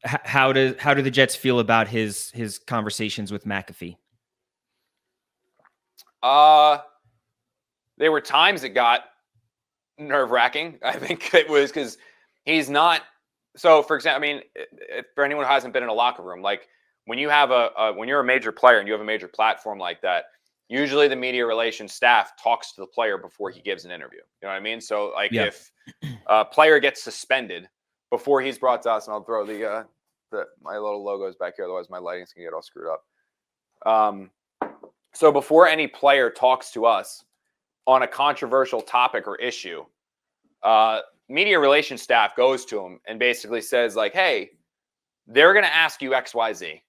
How do the Jets feel about his conversations with McAfee? There were times it got nerve-wracking. I think it was because he's not. So, for example, I mean, for anyone who hasn't been in a locker room, like when you have when you're a major player and you have a major platform like that, usually the media relations staff talks to the player before he gives an interview. You know what I mean? So, like, if a player gets suspended before he's brought to us, and I'll throw my little logos back here, otherwise my lighting's gonna get all screwed up. So before any player talks to us on a controversial topic or issue, media relations staff goes to him and basically says, like, hey, they're going to ask you X, Y, Z.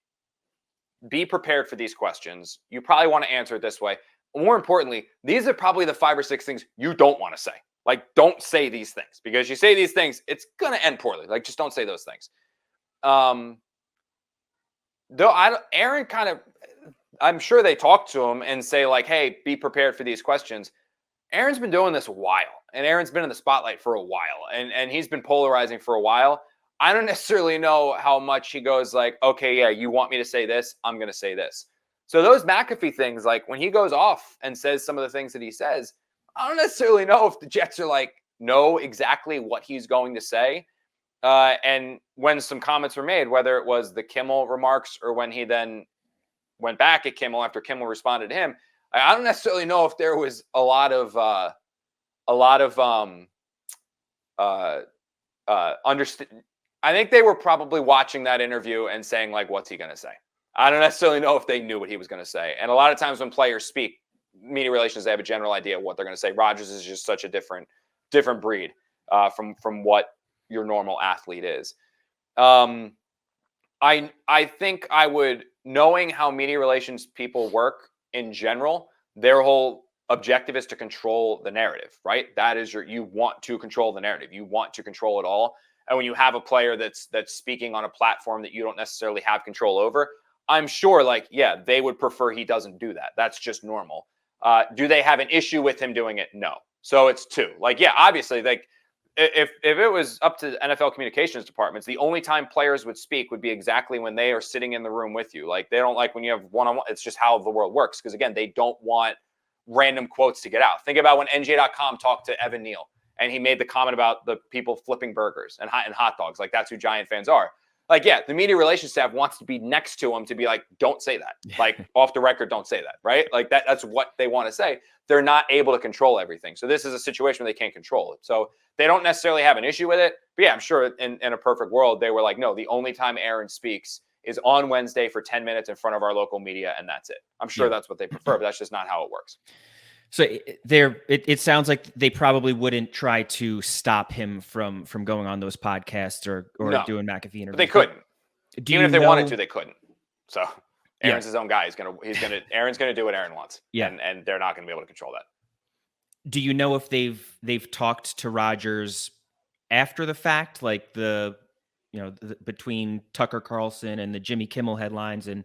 Be prepared for these questions. You probably want to answer it this way. More importantly, these are probably the 5 or 6 things you don't want to say. Like, don't say these things, because you say these things, it's going to end poorly. Like, just don't say those things. Aaron kind of, I'm sure they talk to him and say, like, hey, be prepared for these questions. Aaron's been doing this a while, and Aaron's been in the spotlight for a while, and he's been polarizing for a while. I don't necessarily know how much he goes like, okay, yeah, you want me to say this? I'm going to say this. So those McAfee things, like when he goes off and says some of the things that he says, I don't necessarily know if the Jets are like, know exactly what he's going to say. And when some comments were made, whether it was the Kimmel remarks or when he then went back at Kimmel after Kimmel responded to him, I don't necessarily know if there was a lot of understand. I think they were probably watching that interview and saying, like, what's he going to say? I don't necessarily know if they knew what he was going to say. And a lot of times when players speak, media relations, they have a general idea of what they're going to say. Rodgers is just such a different breed from what your normal athlete is. I think I would, knowing how media relations people work in general, their whole objective is to control the narrative, right? That is you want to control the narrative. You want to control it all. And when you have a player that's speaking on a platform that you don't necessarily have control over, I'm sure, like, yeah, they would prefer he doesn't do that. That's just normal. Do they have an issue with him doing it? No. So it's 2. Like, yeah, obviously, like, if it was up to NFL communications departments, the only time players would speak would be exactly when they are sitting in the room with you. Like, they don't like when you have one-on-one. It's just how the world works. Because, again, they don't want random quotes to get out. Think about when NJ.com talked to Evan Neal and he made the comment about the people flipping burgers and hot dogs. Like, that's who Giant fans are. Like, yeah, the media relations staff wants to be next to him to be like, don't say that. Like, off the record, don't say that, right? Like, that's what they want to say. They're not able to control everything. So this is a situation where they can't control it. So they don't necessarily have an issue with it. But yeah, I'm sure in a perfect world, they were like, no, the only time Aaron speaks is on Wednesday for 10 minutes in front of our local media, and that's it. I'm sure that's what they prefer, but that's just not how it works. So it sounds like they probably wouldn't try to stop him from going on those podcasts or no, doing McAfee interviews. But they couldn't. Even if they wanted to, they couldn't. So Aaron's his own guy. Aaron's gonna do what Aaron wants. Yeah. And they're not gonna be able to control that. Do you know if they've talked to Rodgers after the fact, like between Tucker Carlson and the Jimmy Kimmel headlines and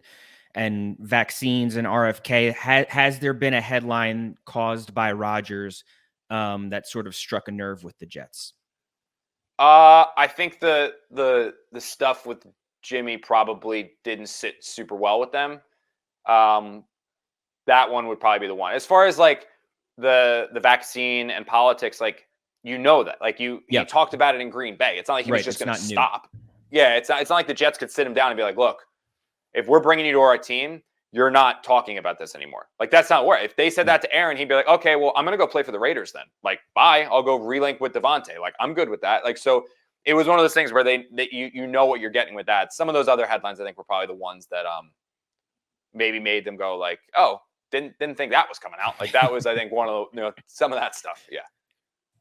vaccines and RFK, has there been a headline caused by Rodgers that sort of struck a nerve with the Jets? I think the stuff with Jimmy probably didn't sit super well with them. That one would probably be the one. As far as like the vaccine and politics, like, that, like you talked about it in Green Bay. It's not like he was just going to stop. Yeah, it's not like the Jets could sit him down and be like, look, if we're bringing you to our team, you're not talking about this anymore. Like, that's not where. If they said that to Aaron, he'd be like, okay, well, I'm going to go play for the Raiders then. Like, bye. I'll go relink with Devontae. Like, I'm good with that. Like, so it was one of those things where you know what you're getting with that. Some of those other headlines, I think, were probably the ones that maybe made them go like, oh, didn't think that was coming out. Like, that was, I think, one of the, some of that stuff. Yeah.